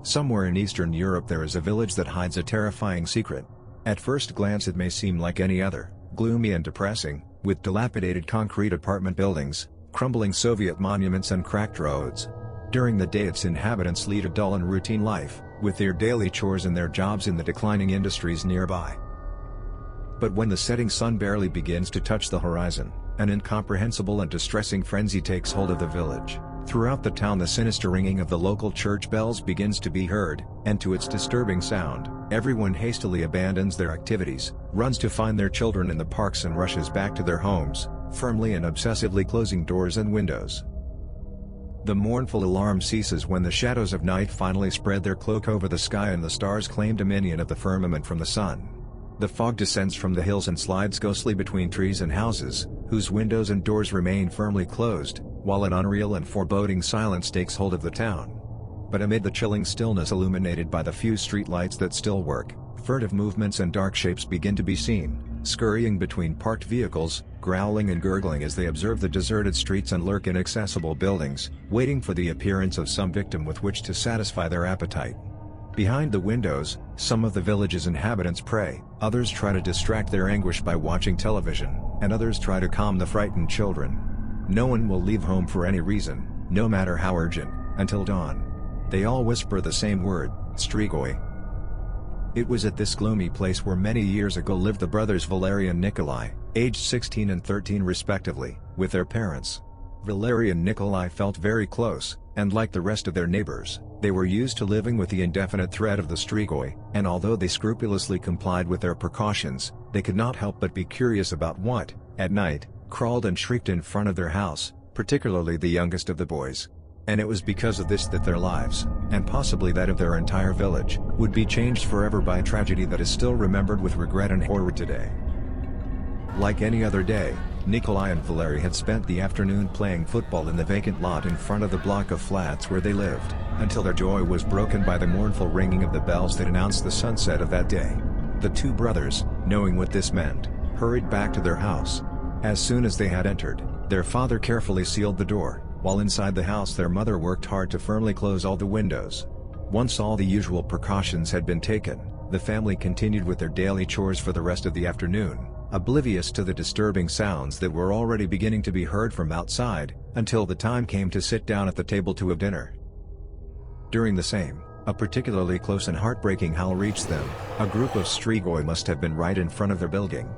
Somewhere in Eastern Europe there is a village that hides a terrifying secret. At first glance it may seem like any other, gloomy and depressing, with dilapidated concrete apartment buildings, crumbling Soviet monuments and cracked roads. During the day its inhabitants lead a dull and routine life, with their daily chores and their jobs in the declining industries nearby. But when the setting sun barely begins to touch the horizon, an incomprehensible and distressing frenzy takes hold of the village. Throughout the town the sinister ringing of the local church bells begins to be heard, and to its disturbing sound, everyone hastily abandons their activities, runs to find their children in the parks and rushes back to their homes, firmly and obsessively closing doors and windows. The mournful alarm ceases when the shadows of night finally spread their cloak over the sky and the stars claim dominion of the firmament from the sun. The fog descends from the hills and slides ghostly between trees and houses, whose windows and doors remain firmly closed, while an unreal and foreboding silence takes hold of the town. But amid the chilling stillness illuminated by the few streetlights that still work, furtive movements and dark shapes begin to be seen, scurrying between parked vehicles, growling and gurgling as they observe the deserted streets and lurk inaccessible buildings, waiting for the appearance of some victim with which to satisfy their appetite. Behind the windows, some of the village's inhabitants pray, others try to distract their anguish by watching television, and others try to calm the frightened children. No one will leave home for any reason, no matter how urgent, until dawn. They all whisper the same word, Strigoi. It was at this gloomy place where many years ago lived the brothers Valery and Nikolai, aged 16 and 13 respectively, with their parents. Valery and Nikolai felt very close, and like the rest of their neighbors, they were used to living with the indefinite threat of the Strigoi, and although they scrupulously complied with their precautions, they could not help but be curious about what, at night, crawled and shrieked in front of their house, particularly the youngest of the boys. And it was because of this that their lives, and possibly that of their entire village, would be changed forever by a tragedy that is still remembered with regret and horror today. Like any other day, Nikolai and Valery had spent the afternoon playing football in the vacant lot in front of the block of flats where they lived, until their joy was broken by the mournful ringing of the bells that announced the sunset of that day. The two brothers, knowing what this meant, hurried back to their house. As soon as they had entered, their father carefully sealed the door, while inside the house their mother worked hard to firmly close all the windows. Once all the usual precautions had been taken, the family continued with their daily chores for the rest of the afternoon, oblivious to the disturbing sounds that were already beginning to be heard from outside, until the time came to sit down at the table to have dinner. During the same, a particularly close and heartbreaking howl reached them. A group of Strigoi must have been right in front of their building.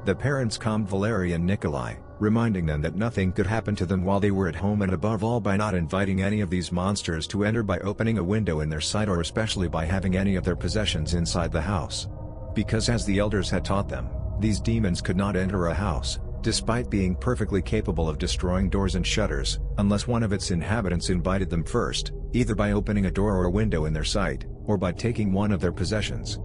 The parents calmed Valery and Nikolai, reminding them that nothing could happen to them while they were at home, and above all by not inviting any of these monsters to enter by opening a window in their sight, or especially by having any of their possessions inside the house. Because as the elders had taught them, these demons could not enter a house, despite being perfectly capable of destroying doors and shutters, unless one of its inhabitants invited them first, either by opening a door or a window in their sight, or by taking one of their possessions.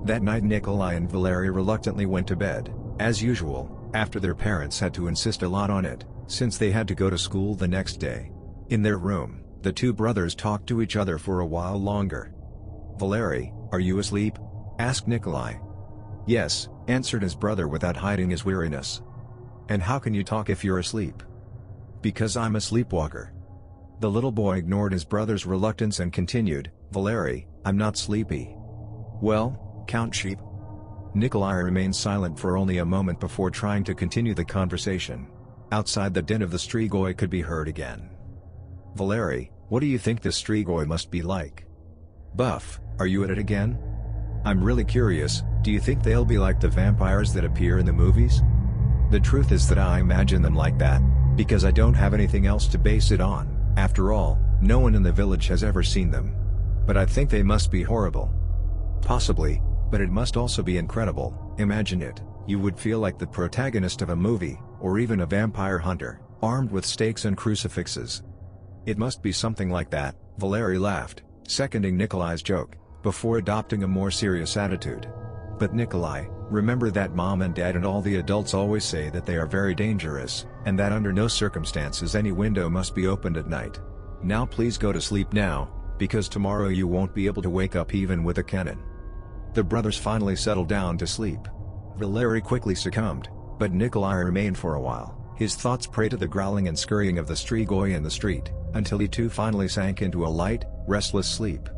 That night Nikolai and Valery reluctantly went to bed, as usual, after their parents had to insist a lot on it, since they had to go to school the next day. In their room, the two brothers talked to each other for a while longer. "Valery, are you asleep?" asked Nikolai. "Yes," answered his brother without hiding his weariness. "And how can you talk if you're asleep?" "Because I'm a sleepwalker." The little boy ignored his brother's reluctance and continued, "Valery, I'm not sleepy." "Well, count sheep." Nikolai remained silent for only a moment before trying to continue the conversation. Outside the din of the Strigoi could be heard again. "Valery, what do you think the Strigoi must be like?" "Buff, are you at it again? I'm really curious, do you think they'll be like the vampires that appear in the movies?" "The truth is that I imagine them like that, because I don't have anything else to base it on. After all, no one in the village has ever seen them. But I think they must be horrible." "Possibly, but it must also be incredible. Imagine it, you would feel like the protagonist of a movie, or even a vampire hunter, armed with stakes and crucifixes." "It must be something like that," Valery laughed, seconding Nikolai's joke, before adopting a more serious attitude. "But Nikolai, remember that Mom and Dad and all the adults always say that they are very dangerous, and that under no circumstances any window must be opened at night. Now please go to sleep now, because tomorrow you won't be able to wake up even with a cannon." The brothers finally settled down to sleep. Valery quickly succumbed, but Nikolai remained for a while, his thoughts prey to the growling and scurrying of the Strigoi in the street, until he too finally sank into a light, restless sleep.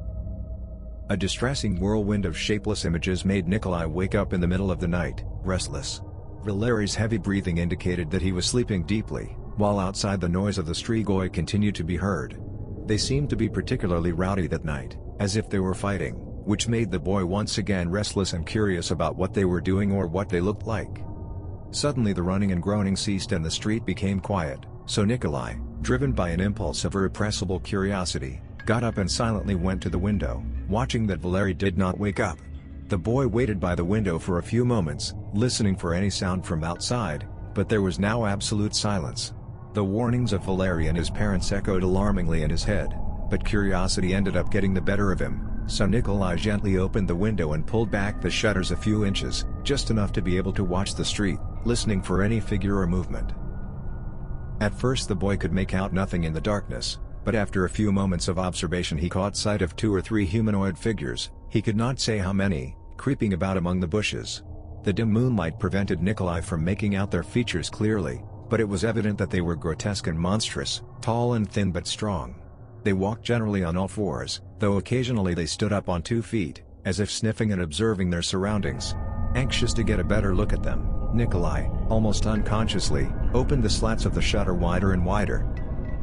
A distressing whirlwind of shapeless images made Nikolai wake up in the middle of the night, restless. Valeri's heavy breathing indicated that he was sleeping deeply, while outside the noise of the Strigoi continued to be heard. They seemed to be particularly rowdy that night, as if they were fighting, which made the boy once again restless and curious about what they were doing or what they looked like. Suddenly the running and groaning ceased and the street became quiet, so Nikolai, driven by an impulse of irrepressible curiosity, got up and silently went to the window, watching that Valeri did not wake up. The boy waited by the window for a few moments, listening for any sound from outside, but there was now absolute silence. The warnings of Valeri and his parents echoed alarmingly in his head, but curiosity ended up getting the better of him, so Nikolai gently opened the window and pulled back the shutters a few inches, just enough to be able to watch the street, listening for any figure or movement. At first the boy could make out nothing in the darkness, but after a few moments of observation he caught sight of 2 or 3 humanoid figures, he could not say how many, creeping about among the bushes. The dim moonlight prevented Nikolai from making out their features clearly, but it was evident that they were grotesque and monstrous, tall and thin but strong. They walked generally on all fours, though occasionally they stood up on 2 feet, as if sniffing and observing their surroundings. Anxious to get a better look at them, Nikolai, almost unconsciously, opened the slats of the shutter wider and wider.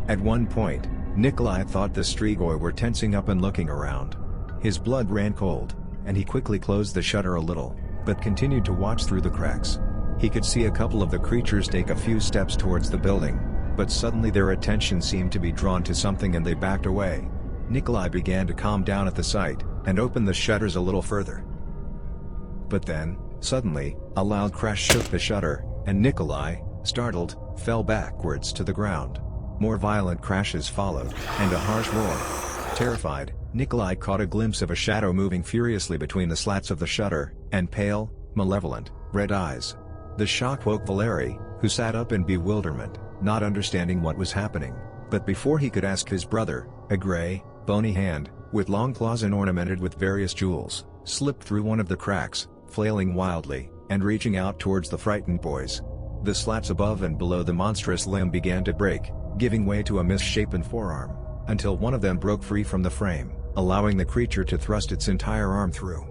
At one point, Nikolai thought the Strigoi were tensing up and looking around. His blood ran cold, and he quickly closed the shutter a little, but continued to watch through the cracks. He could see a couple of the creatures take a few steps towards the building, but suddenly their attention seemed to be drawn to something and they backed away. Nikolai began to calm down at the sight, and opened the shutters a little further. But then, suddenly, a loud crash shook the shutter, and Nikolai, startled, fell backwards to the ground. More violent crashes followed, and a harsh roar. Terrified, Nikolai caught a glimpse of a shadow moving furiously between the slats of the shutter, and pale, malevolent, red eyes. The shock woke Valeri, who sat up in bewilderment, not understanding what was happening, but before he could ask his brother, a gray, bony hand, with long claws and ornamented with various jewels, slipped through one of the cracks, flailing wildly, and reaching out towards the frightened boys. The slats above and below the monstrous limb began to break, giving way to a misshapen forearm, until one of them broke free from the frame, allowing the creature to thrust its entire arm through.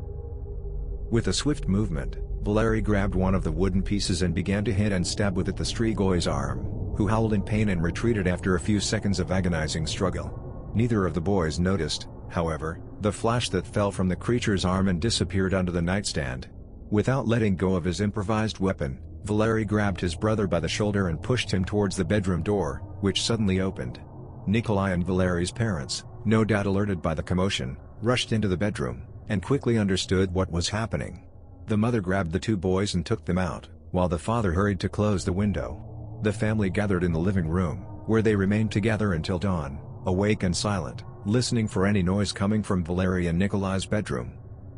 With a swift movement, Valeri grabbed one of the wooden pieces and began to hit and stab with it the Strigoi's arm, who howled in pain and retreated after a few seconds of agonizing struggle. Neither of the boys noticed, however, the flash that fell from the creature's arm and disappeared under the nightstand. Without letting go of his improvised weapon, Valeri grabbed his brother by the shoulder and pushed him towards the bedroom door, which suddenly opened. Nikolai and Valeri's parents, no doubt alerted by the commotion, rushed into the bedroom, and quickly understood what was happening. The mother grabbed the 2 boys and took them out, while the father hurried to close the window. The family gathered in the living room, where they remained together until dawn, awake and silent, listening for any noise coming from Valeri and Nikolai's bedroom.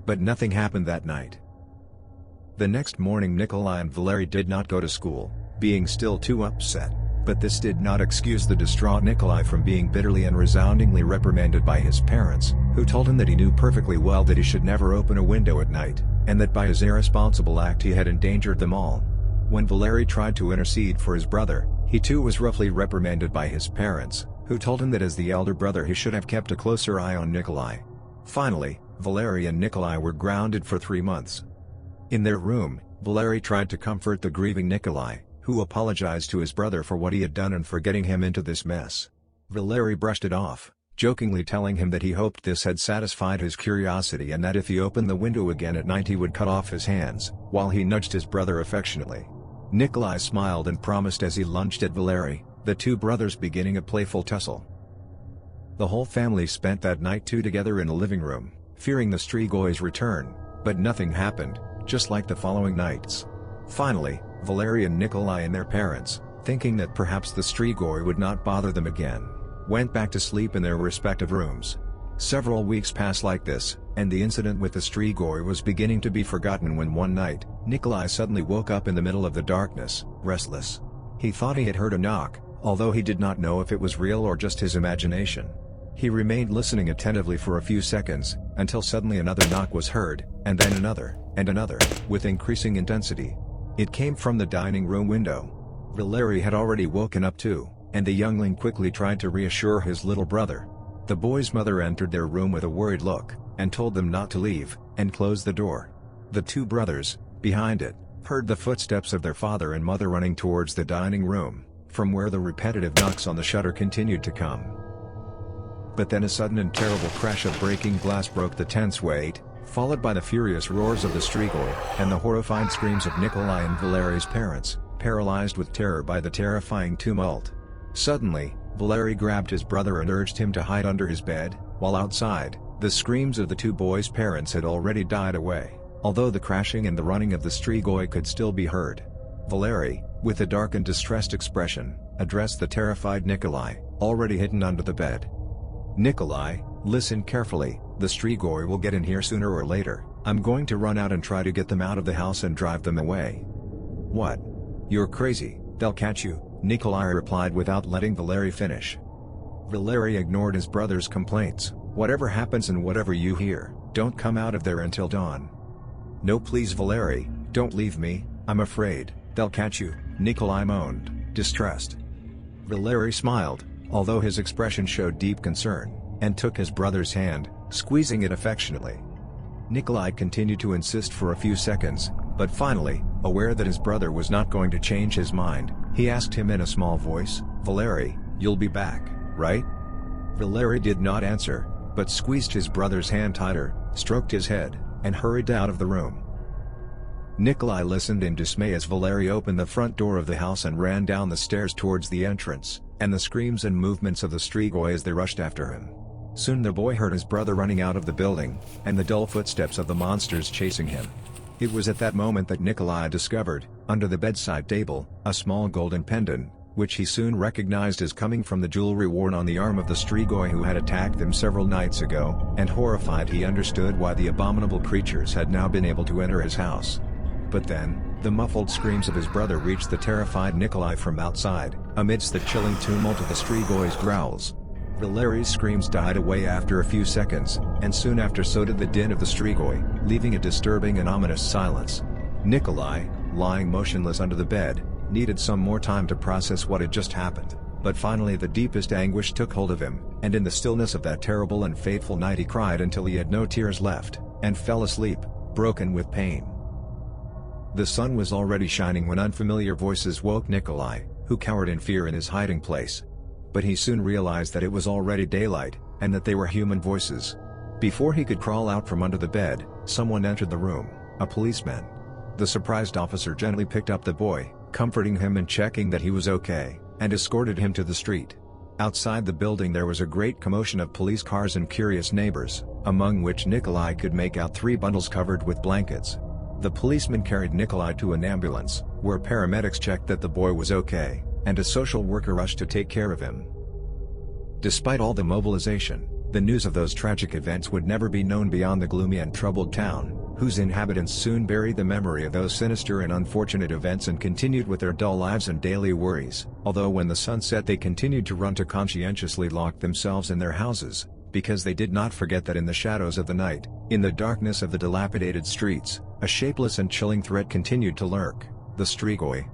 But nothing happened that night. The next morning Nikolai and Valeri did not go to school, being still too upset, but this did not excuse the distraught Nikolai from being bitterly and resoundingly reprimanded by his parents, who told him that he knew perfectly well that he should never open a window at night, and that by his irresponsible act he had endangered them all. When Valeri tried to intercede for his brother, he too was roughly reprimanded by his parents, who told him that as the elder brother he should have kept a closer eye on Nikolai. Finally, Valeri and Nikolai were grounded for 3 months. In their room, Valeri tried to comfort the grieving Nikolai, who apologized to his brother for what he had done and for getting him into this mess. Valeri brushed it off, jokingly telling him that he hoped this had satisfied his curiosity and that if he opened the window again at night he would cut off his hands, while he nudged his brother affectionately. Nikolai smiled and promised as he lunged at Valeri, the 2 brothers beginning a playful tussle. The whole family spent that night together in the living room, fearing the Strigoi's return, but nothing happened, just like the following nights. Finally, Valeri and Nikolai and their parents, thinking that perhaps the Strigoi would not bother them again, went back to sleep in their respective rooms. Several weeks passed like this, and the incident with the Strigoi was beginning to be forgotten when one night, Nikolai suddenly woke up in the middle of the darkness, restless. He thought he had heard a knock, although he did not know if it was real or just his imagination. He remained listening attentively for a few seconds, until suddenly another knock was heard, and then another, and another, with increasing intensity. It came from the dining room window. Valeri had already woken up too, and the youngling quickly tried to reassure his little brother. The boy's mother entered their room with a worried look, and told them not to leave, and closed the door. The two brothers, behind it, heard the footsteps of their father and mother running towards the dining room, from where the repetitive knocks on the shutter continued to come. But then a sudden and terrible crash of breaking glass broke the tense wait, followed by the furious roars of the Strigoi, and the horrified screams of Nikolai and Valeri's parents, paralyzed with terror by the terrifying tumult. Suddenly, Valeri grabbed his brother and urged him to hide under his bed, while outside, the screams of the two boys' parents had already died away, although the crashing and the running of the Strigoi could still be heard. Valeri, with a dark and distressed expression, addressed the terrified Nikolai, already hidden under the bed. "Nikolai, listen carefully, the Strigoi will get in here sooner or later. I'm going to run out and try to get them out of the house and drive them away." "What? You're crazy, they'll catch you," Nikolai replied without letting Valeri finish. Valeri ignored his brother's complaints. "Whatever happens and whatever you hear, don't come out of there until dawn." "No, please Valeri, don't leave me, I'm afraid they'll catch you," Nikolai moaned, distressed. Valeri smiled, although his expression showed deep concern, and took his brother's hand, squeezing it affectionately. Nikolai continued to insist for a few seconds, but finally, aware that his brother was not going to change his mind, he asked him in a small voice, "Valeri, you'll be back, right?" Valeri did not answer, but squeezed his brother's hand tighter, stroked his head, and hurried out of the room. Nikolai listened in dismay as Valeri opened the front door of the house and ran down the stairs towards the entrance, and the screams and movements of the Strigoi as they rushed after him. Soon the boy heard his brother running out of the building, and the dull footsteps of the monsters chasing him. It was at that moment that Nikolai discovered, under the bedside table, a small golden pendant, which he soon recognized as coming from the jewelry worn on the arm of the Strigoi who had attacked them several nights ago, and horrified he understood why the abominable creatures had now been able to enter his house. But then, the muffled screams of his brother reached the terrified Nikolai from outside, amidst the chilling tumult of the Strigoi's growls. Valeri's screams died away after a few seconds, and soon after so did the din of the Strigoi, leaving a disturbing and ominous silence. Nikolai, lying motionless under the bed, needed some more time to process what had just happened, but finally the deepest anguish took hold of him, and in the stillness of that terrible and fateful night he cried until he had no tears left, and fell asleep, broken with pain. The sun was already shining when unfamiliar voices woke Nikolai, who cowered in fear in his hiding place. But he soon realized that it was already daylight, and that they were human voices. Before he could crawl out from under the bed, someone entered the room, a policeman. The surprised officer gently picked up the boy, comforting him and checking that he was okay, and escorted him to the street. Outside the building there was a great commotion of police cars and curious neighbors, among which Nikolai could make out 3 bundles covered with blankets. The policeman carried Nikolai to an ambulance, where paramedics checked that the boy was okay, and a social worker rushed to take care of him. Despite all the mobilization, the news of those tragic events would never be known beyond the gloomy and troubled town, whose inhabitants soon buried the memory of those sinister and unfortunate events and continued with their dull lives and daily worries, although when the sun set they continued to run to conscientiously lock themselves in their houses, because they did not forget that in the shadows of the night, in the darkness of the dilapidated streets, a shapeless and chilling threat continued to lurk: the Strigoi.